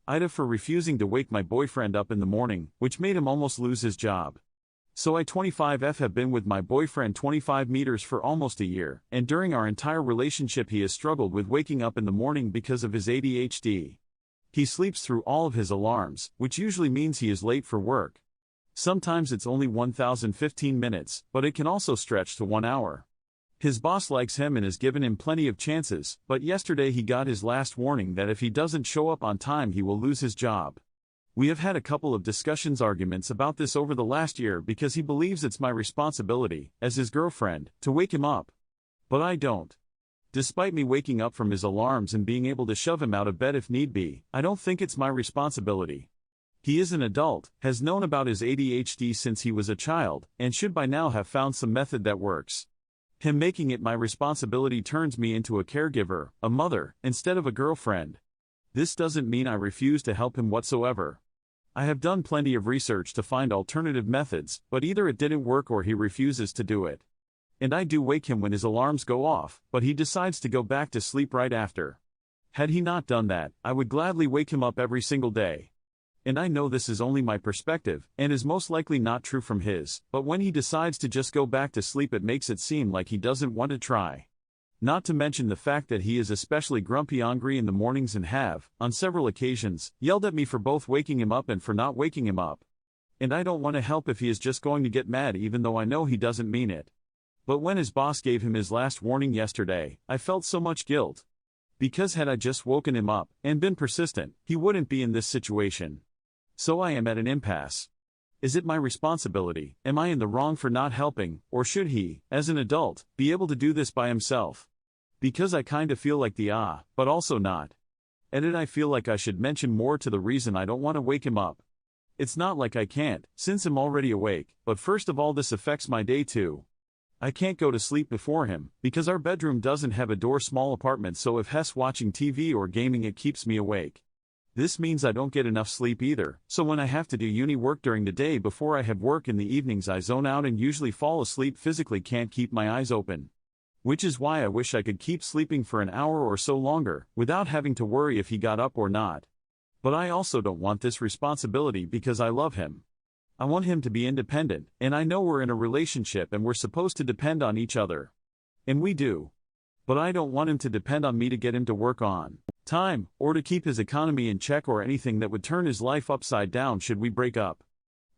AITA for refusing to wake my boyfriend up in the morning, which made him almost lose his job. So I 25F have been with my boyfriend 25 meters for almost a year, and during our entire relationship he has struggled with waking up in the morning because of his ADHD. He sleeps through all of his alarms, which usually means he is late for work. Sometimes it's only 1,015 minutes, but it can also stretch to 1 hour. His boss likes him and has given him plenty of chances, but yesterday he got his last warning that if he doesn't show up on time he will lose his job. We have had a couple of arguments about this over the last year because he believes it's my responsibility, as his girlfriend, to wake him up. But I don't. Despite me waking up from his alarms and being able to shove him out of bed if need be, I don't think it's my responsibility. He is an adult, has known about his ADHD since he was a child, and should by now have found some method that works. Him making it my responsibility turns me into a caregiver, a mother, instead of a girlfriend. This doesn't mean I refuse to help him whatsoever. I have done plenty of research to find alternative methods, but either it didn't work or he refuses to do it. And I do wake him when his alarms go off, but he decides to go back to sleep right after. Had he not done that, I would gladly wake him up every single day. And I know this is only my perspective, and is most likely not true from his, but when he decides to just go back to sleep it makes it seem like he doesn't want to try. Not to mention the fact that he is especially grumpy-angry in the mornings and have, on several occasions, yelled at me for both waking him up and for not waking him up. And I don't want to help if he is just going to get mad even though I know he doesn't mean it. But when his boss gave him his last warning yesterday, I felt so much guilt. Because had I just woken him up, and been persistent, he wouldn't be in this situation. So I am at an impasse. Is it my responsibility, am I in the wrong for not helping, or should he, as an adult, be able to do this by himself? Because I kinda feel like but also not. And I feel like I should mention more to the reason I don't want to wake him up. It's not like I can't, since I'm already awake, but first of all this affects my day too. I can't go to sleep before him, because our bedroom doesn't have a door, small apartment, so if Hess watching TV or gaming it keeps me awake. This means I don't get enough sleep either, so when I have to do uni work during the day before I have work in the evenings I zone out and usually fall asleep, physically can't keep my eyes open. Which is why I wish I could keep sleeping for an hour or so longer, without having to worry if he got up or not. But I also don't want this responsibility because I love him. I want him to be independent, and I know we're in a relationship and we're supposed to depend on each other. And we do. But I don't want him to depend on me to get him to work on time, or to keep his economy in check, or anything that would turn his life upside down should we break up.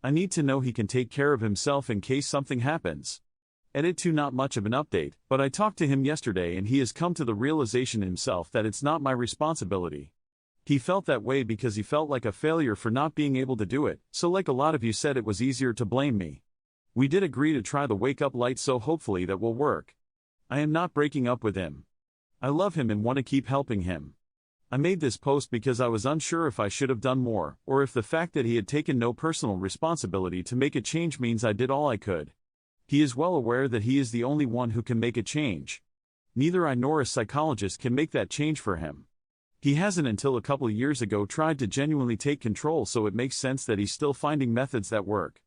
I need to know he can take care of himself in case something happens. Edit to not much of an update, but I talked to him yesterday and he has come to the realization himself that it's not my responsibility. He felt that way because he felt like a failure for not being able to do it, so like a lot of you said, it was easier to blame me. We did agree to try the wake up light, so hopefully that will work. I am not breaking up with him. I love him and want to keep helping him. I made this post because I was unsure if I should have done more, or if the fact that he had taken no personal responsibility to make a change means I did all I could. He is well aware that he is the only one who can make a change. Neither I nor a psychologist can make that change for him. He hasn't until a couple of years ago tried to genuinely take control, so it makes sense that he's still finding methods that work.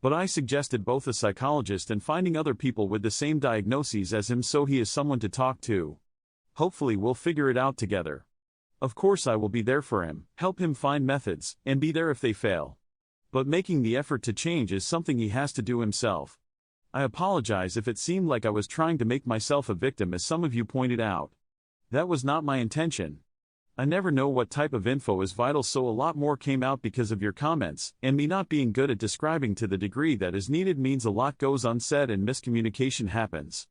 But I suggested both a psychologist and finding other people with the same diagnoses as him so he is someone to talk to. Hopefully we'll figure it out together. Of course I will be there for him, help him find methods, and be there if they fail. But making the effort to change is something he has to do himself. I apologize if it seemed like I was trying to make myself a victim, as some of you pointed out. That was not my intention. I never know what type of info is vital, so a lot more came out because of your comments, and me not being good at describing to the degree that is needed means a lot goes unsaid and miscommunication happens.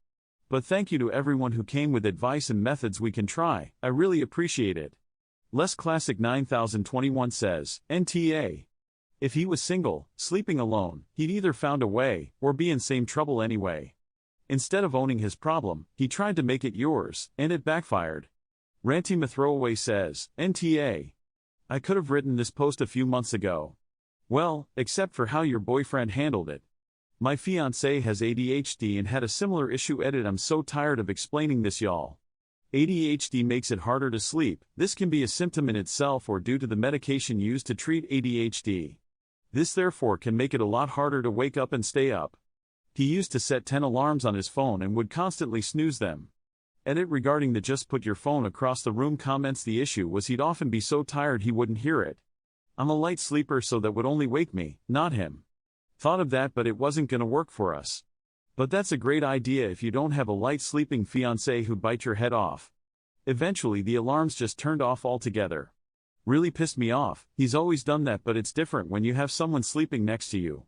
But thank you to everyone who came with advice and methods we can try, I really appreciate it. Less Classic 9021 says, NTA. If he was single, sleeping alone, he'd either found a way, or be in same trouble anyway. Instead of owning his problem, he tried to make it yours, and it backfired. Rantima Throwaway says, NTA. I could have written this post a few months ago. Well, except for how your boyfriend handled it. My fiancé has ADHD and had a similar issue. Edit, I'm so tired of explaining this, y'all. ADHD makes it harder to sleep. This can be a symptom in itself or due to the medication used to treat ADHD. This therefore can make it a lot harder to wake up and stay up. He used to set 10 alarms on his phone and would constantly snooze them. Edit regarding the just put your phone across the room comments. The issue was he'd often be so tired he wouldn't hear it. I'm a light sleeper, so that would only wake me, not him. Thought of that, but it wasn't gonna work for us. But that's a great idea if you don't have a light sleeping fiancé who'd bite your head off. Eventually the alarms just turned off altogether. Really pissed me off. He's always done that, but it's different when you have someone sleeping next to you.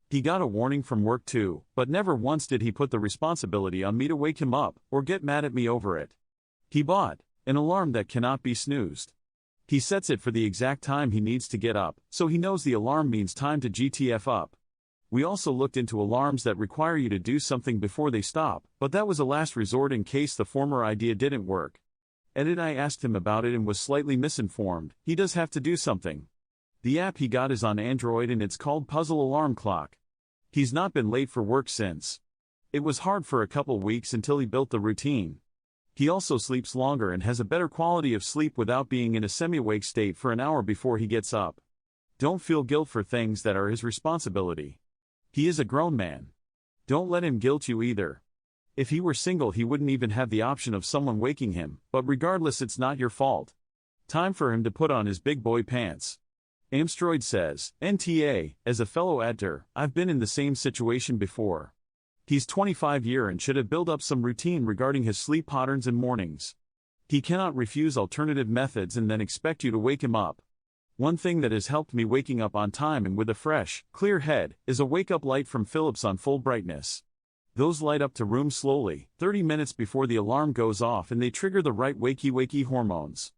He got a warning from work too, but never once did he put the responsibility on me to wake him up, or get mad at me over it. He bought an alarm that cannot be snoozed. He sets it for the exact time he needs to get up, so he knows the alarm means time to GTF up. We also looked into alarms that require you to do something before they stop, but that was a last resort in case the former idea didn't work. Edit, I asked him about it and was slightly misinformed. He does have to do something. The app he got is on Android and it's called Puzzle Alarm Clock. He's not been late for work since. It was hard for a couple weeks until he built the routine. He also sleeps longer and has a better quality of sleep without being in a semi-awake state for an hour before he gets up. Don't feel guilt for things that are his responsibility. He is a grown man. Don't let him guilt you either. If he were single, he wouldn't even have the option of someone waking him, but regardless, it's not your fault. Time for him to put on his big boy pants. Amstroid says, NTA, as a fellow editor, I've been in the same situation before. He's 25 years and should have built up some routine regarding his sleep patterns and mornings. He cannot refuse alternative methods and then expect you to wake him up. One thing that has helped me waking up on time and with a fresh, clear head, is a wake-up light from Philips on full brightness. Those light up to room slowly, 30 minutes before the alarm goes off, and they trigger the right wakey-wakey hormones.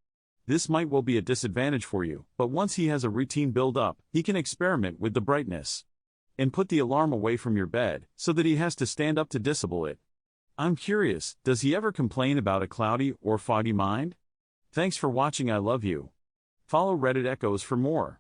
This might well be a disadvantage for you, but once he has a routine build up, he can experiment with the brightness. And put the alarm away from your bed, so that he has to stand up to disable it. I'm curious, does he ever complain about a cloudy or foggy mind? Thanks for watching, I love you. Follow Reddit Echoes for more.